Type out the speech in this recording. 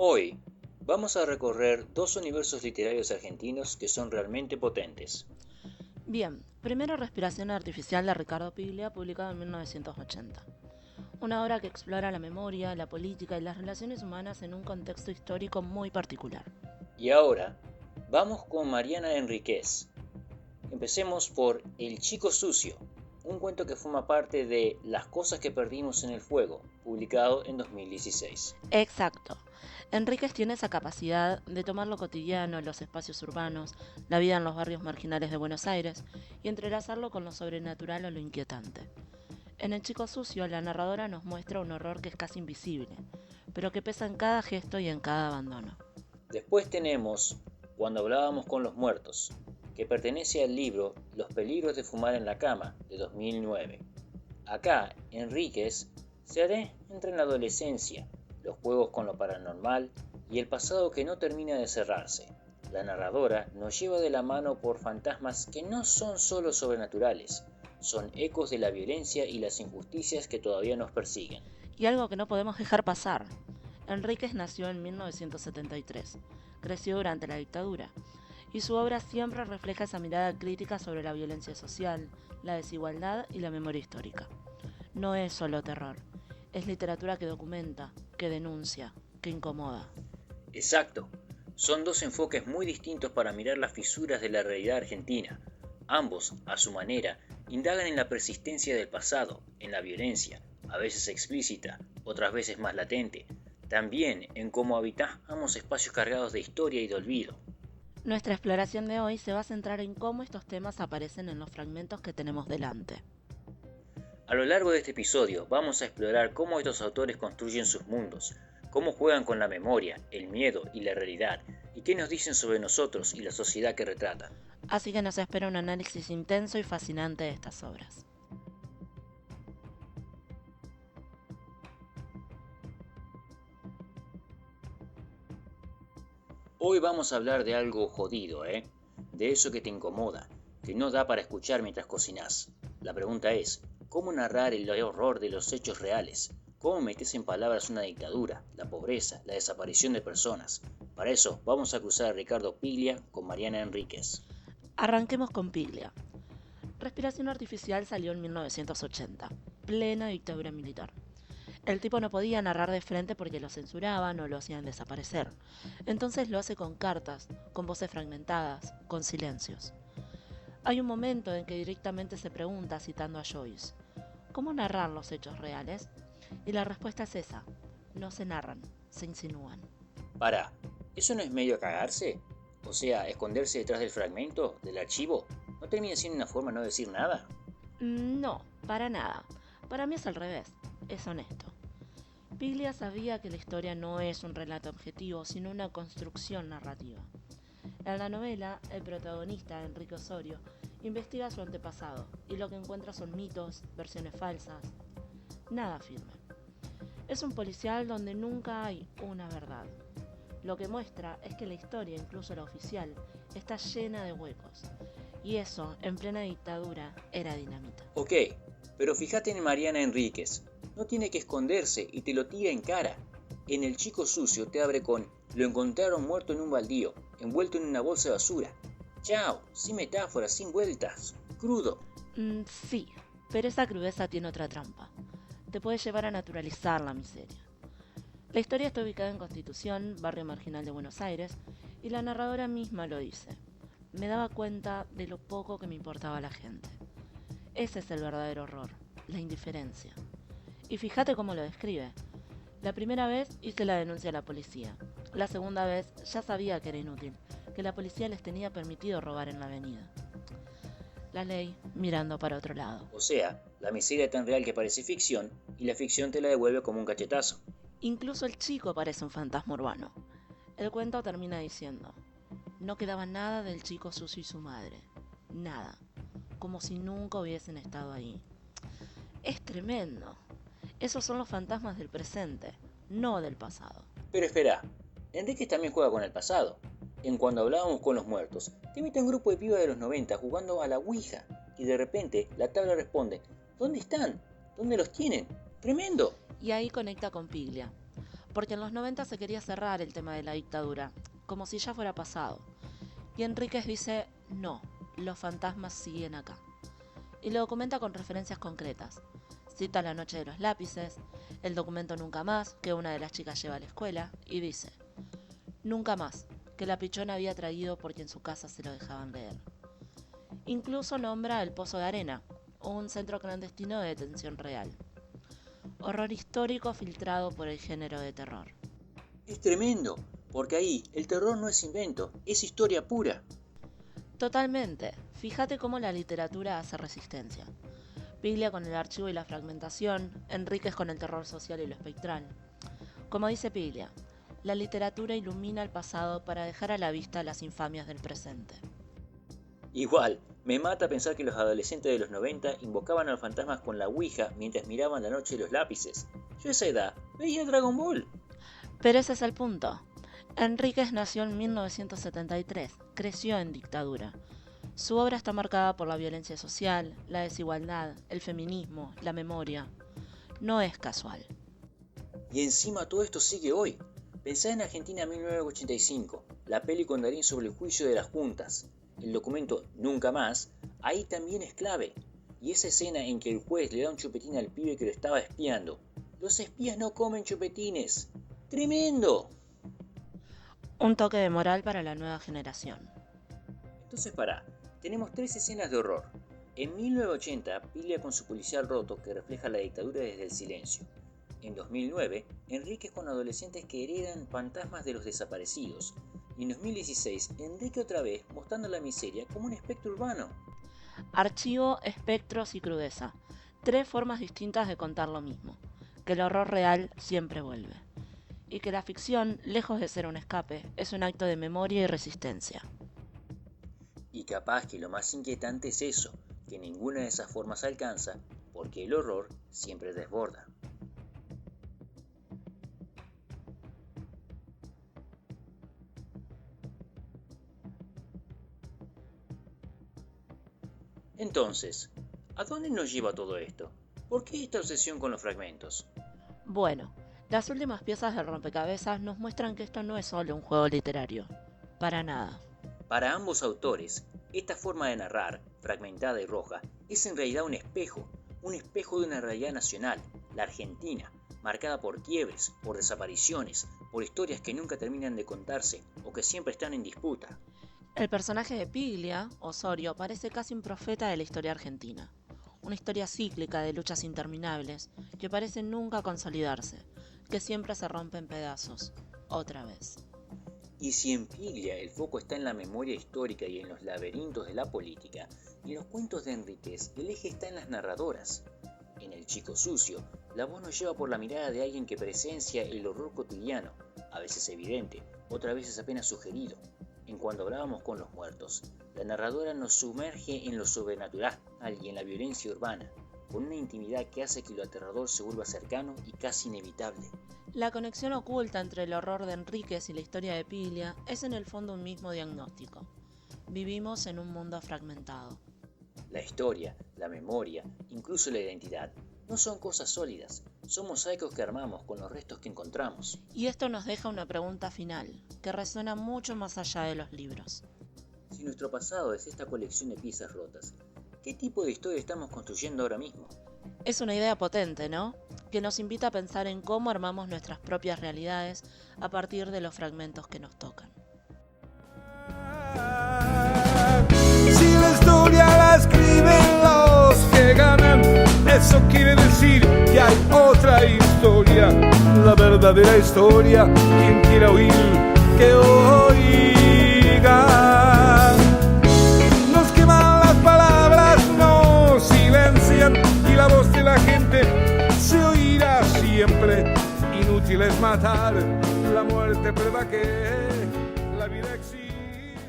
Hoy vamos a recorrer dos universos literarios argentinos que son realmente potentes. Bien, primero Respiración Artificial de Ricardo Piglia, publicado en 1980. Una obra que explora la memoria, la política y las relaciones humanas en un contexto histórico muy particular. Y ahora vamos con Mariana Enríquez. Empecemos por El Chico Sucio, un cuento que forma parte de Las cosas que perdimos en el fuego, publicado en 2016. Exacto. Enríquez tiene esa capacidad de tomar lo cotidiano, los espacios urbanos, la vida en los barrios marginales de Buenos Aires, y entrelazarlo con lo sobrenatural o lo inquietante. En El Chico Sucio, la narradora nos muestra un horror que es casi invisible, pero que pesa en cada gesto y en cada abandono. Después tenemos Cuando hablábamos con los muertos, que pertenece al libro Los peligros de fumar en la cama, de 2009. Acá, Enríquez se adentra en la adolescencia, los juegos con lo paranormal y el pasado que no termina de cerrarse. La narradora nos lleva de la mano por fantasmas que no son solo sobrenaturales, son ecos de la violencia y las injusticias que todavía nos persiguen. Y algo que no podemos dejar pasar. Enríquez nació en 1973, creció durante la dictadura, y su obra siempre refleja esa mirada crítica sobre la violencia social, la desigualdad y la memoria histórica. No es solo terror, es literatura que documenta, que denuncia, que incomoda. Exacto, son dos enfoques muy distintos para mirar las fisuras de la realidad argentina. Ambos, a su manera, indagan en la persistencia del pasado, en la violencia, a veces explícita, otras veces más latente, también en cómo habitamos espacios cargados de historia y de olvido. Nuestra exploración de hoy se va a centrar en cómo estos temas aparecen en los fragmentos que tenemos delante. A lo largo de este episodio vamos a explorar cómo estos autores construyen sus mundos, cómo juegan con la memoria, el miedo y la realidad, y qué nos dicen sobre nosotros y la sociedad que retratan. Así que nos espera un análisis intenso y fascinante de estas obras. Hoy vamos a hablar de algo jodido, ¿eh? De eso que te incomoda, que no da para escuchar mientras cocinás. La pregunta es, ¿cómo narrar el horror de los hechos reales? ¿Cómo metes en palabras una dictadura, la pobreza, la desaparición de personas? Para eso vamos a cruzar a Ricardo Piglia con Mariana Enríquez. Arranquemos con Piglia. Respiración Artificial salió en 1980, plena dictadura militar. El tipo no podía narrar de frente porque lo censuraban o lo hacían desaparecer. Entonces lo hace con cartas, con voces fragmentadas, con silencios. Hay un momento en que directamente se pregunta, citando a Joyce, ¿cómo narrar los hechos reales? Y la respuesta es esa, no se narran, se insinúan. Pará, ¿eso no es medio cagarse? O sea, esconderse detrás del fragmento, del archivo, ¿no termina siendo una forma de no decir nada? No, para nada. Para mí es al revés, es honesto. Piglia sabía que la historia no es un relato objetivo, sino una construcción narrativa. En la novela, el protagonista, Enrique Osorio, investiga su antepasado y lo que encuentra son mitos, versiones falsas, nada firme. Es un policial donde nunca hay una verdad. Lo que muestra es que la historia, incluso la oficial, está llena de huecos. Y eso, en plena dictadura, era dinamita. Ok, pero fíjate en Mariana Enríquez. No tiene que esconderse y te lo tira en cara. En El Chico Sucio te abre con lo encontraron muerto en un baldío, envuelto en una bolsa de basura. Chao, sin metáforas, sin vueltas, crudo. Sí, pero esa crudeza tiene otra trampa. Te puede llevar a naturalizar la miseria. La historia está ubicada en Constitución, barrio marginal de Buenos Aires, y la narradora misma lo dice. Me daba cuenta de lo poco que me importaba la gente. Ese es el verdadero horror, la indiferencia. Y fíjate cómo lo describe. La primera vez hice la denuncia a la policía. La segunda vez ya sabía que era inútil, que la policía les tenía permitido robar en la avenida. La ley mirando para otro lado. O sea, la miseria tan real que parece ficción y la ficción te la devuelve como un cachetazo. Incluso el chico parece un fantasma urbano. El cuento termina diciendo, no quedaba nada del chico sucio y su madre. Nada. Como si nunca hubiesen estado ahí. Es tremendo. Esos son los fantasmas del presente, no del pasado. Pero espera, Enríquez también juega con el pasado. En Cuando hablábamos con los muertos, te mete un grupo de pibas de los 90 jugando a la Ouija y de repente la tabla responde, ¿dónde están? ¿Dónde los tienen? ¡Tremendo! Y ahí conecta con Piglia. porque en los 90 se quería cerrar el tema de la dictadura, como si ya fuera pasado. Y Enríquez dice, no, los fantasmas siguen acá. Y lo documenta con referencias concretas. Cita La noche de los lápices, el documento Nunca más, que una de las chicas lleva a la escuela, y dice, nunca más, que la pichona había traído porque en su casa se lo dejaban leer. Incluso nombra el Pozo de Arena, un centro clandestino de detención real. Horror histórico filtrado por el género de terror. Es tremendo, porque ahí el terror no es invento, es historia pura. Totalmente. Fíjate cómo la literatura hace resistencia. Piglia con el archivo y la fragmentación, Enríquez con el terror social y lo espectral. Como dice Piglia, la literatura ilumina el pasado para dejar a la vista las infamias del presente. Igual, me mata pensar que los adolescentes de los 90 invocaban a los fantasmas con la ouija mientras miraban La noche de los lápices. Yo a esa edad veía Dragon Ball. Pero ese es el punto. Enríquez nació en 1973, creció en dictadura. Su obra está marcada por la violencia social, la desigualdad, el feminismo, la memoria. No es casual. Y encima todo esto sigue hoy. Pensá en Argentina 1985, la peli con Darín sobre el juicio de las juntas. El documento Nunca más, ahí también es clave. Y esa escena en que el juez le da un chupetín al pibe que lo estaba espiando. Los espías no comen chupetines. ¡Tremendo! Un toque de moral para la nueva generación. Entonces tenemos 3 escenas de horror. En 1980, Piglia con su policial roto que refleja la dictadura desde el silencio. En 2009, Enríquez con adolescentes que heredan fantasmas de los desaparecidos. Y en 2016, Enrique otra vez mostrando la miseria como un espectro urbano. Archivo, espectros y crudeza. 3 formas distintas de contar lo mismo. Que el horror real siempre vuelve. Y que la ficción, lejos de ser un escape, es un acto de memoria y resistencia. Y capaz que lo más inquietante es eso, que ninguna de esas formas alcanza, porque el horror siempre desborda. Entonces, ¿a dónde nos lleva todo esto? ¿Por qué esta obsesión con los fragmentos? Bueno, las últimas piezas del rompecabezas nos muestran que esto no es solo un juego literario. Para nada. Para ambos autores, esta forma de narrar, fragmentada y roja, es en realidad un espejo de una realidad nacional, la Argentina, marcada por quiebres, por desapariciones, por historias que nunca terminan de contarse o que siempre están en disputa. El personaje de Piglia, Osorio, parece casi un profeta de la historia argentina. Una historia cíclica de luchas interminables que parecen nunca consolidarse, que siempre se rompen en pedazos, otra vez. Y si en Piglia el foco está en la memoria histórica y en los laberintos de la política, en los cuentos de Enríquez el eje está en las narradoras. En El chico sucio, la voz nos lleva por la mirada de alguien que presencia el horror cotidiano, a veces evidente, otras veces apenas sugerido. En Cuando hablábamos con los muertos, la narradora nos sumerge en lo sobrenatural y en la violencia urbana, con una intimidad que hace que lo aterrador se vuelva cercano y casi inevitable. La conexión oculta entre el horror de Enríquez y la historia de Piglia es en el fondo un mismo diagnóstico. Vivimos en un mundo fragmentado. La historia, la memoria, incluso la identidad, no son cosas sólidas, son mosaicos que armamos con los restos que encontramos. Y esto nos deja una pregunta final, que resuena mucho más allá de los libros. Si nuestro pasado es esta colección de piezas rotas, ¿qué tipo de historia estamos construyendo ahora mismo? Es una idea potente, ¿no? Que nos invita a pensar en cómo armamos nuestras propias realidades a partir de los fragmentos que nos tocan. Si la historia la escriben los que ganan, eso quiere decir que hay otra historia, la verdadera historia. Quien quiera oír, que oiga. Nos queman las palabras, nos silencian y la voz de la gente se oirá siempre. Inútil es matar, la muerte prueba que la vida existe.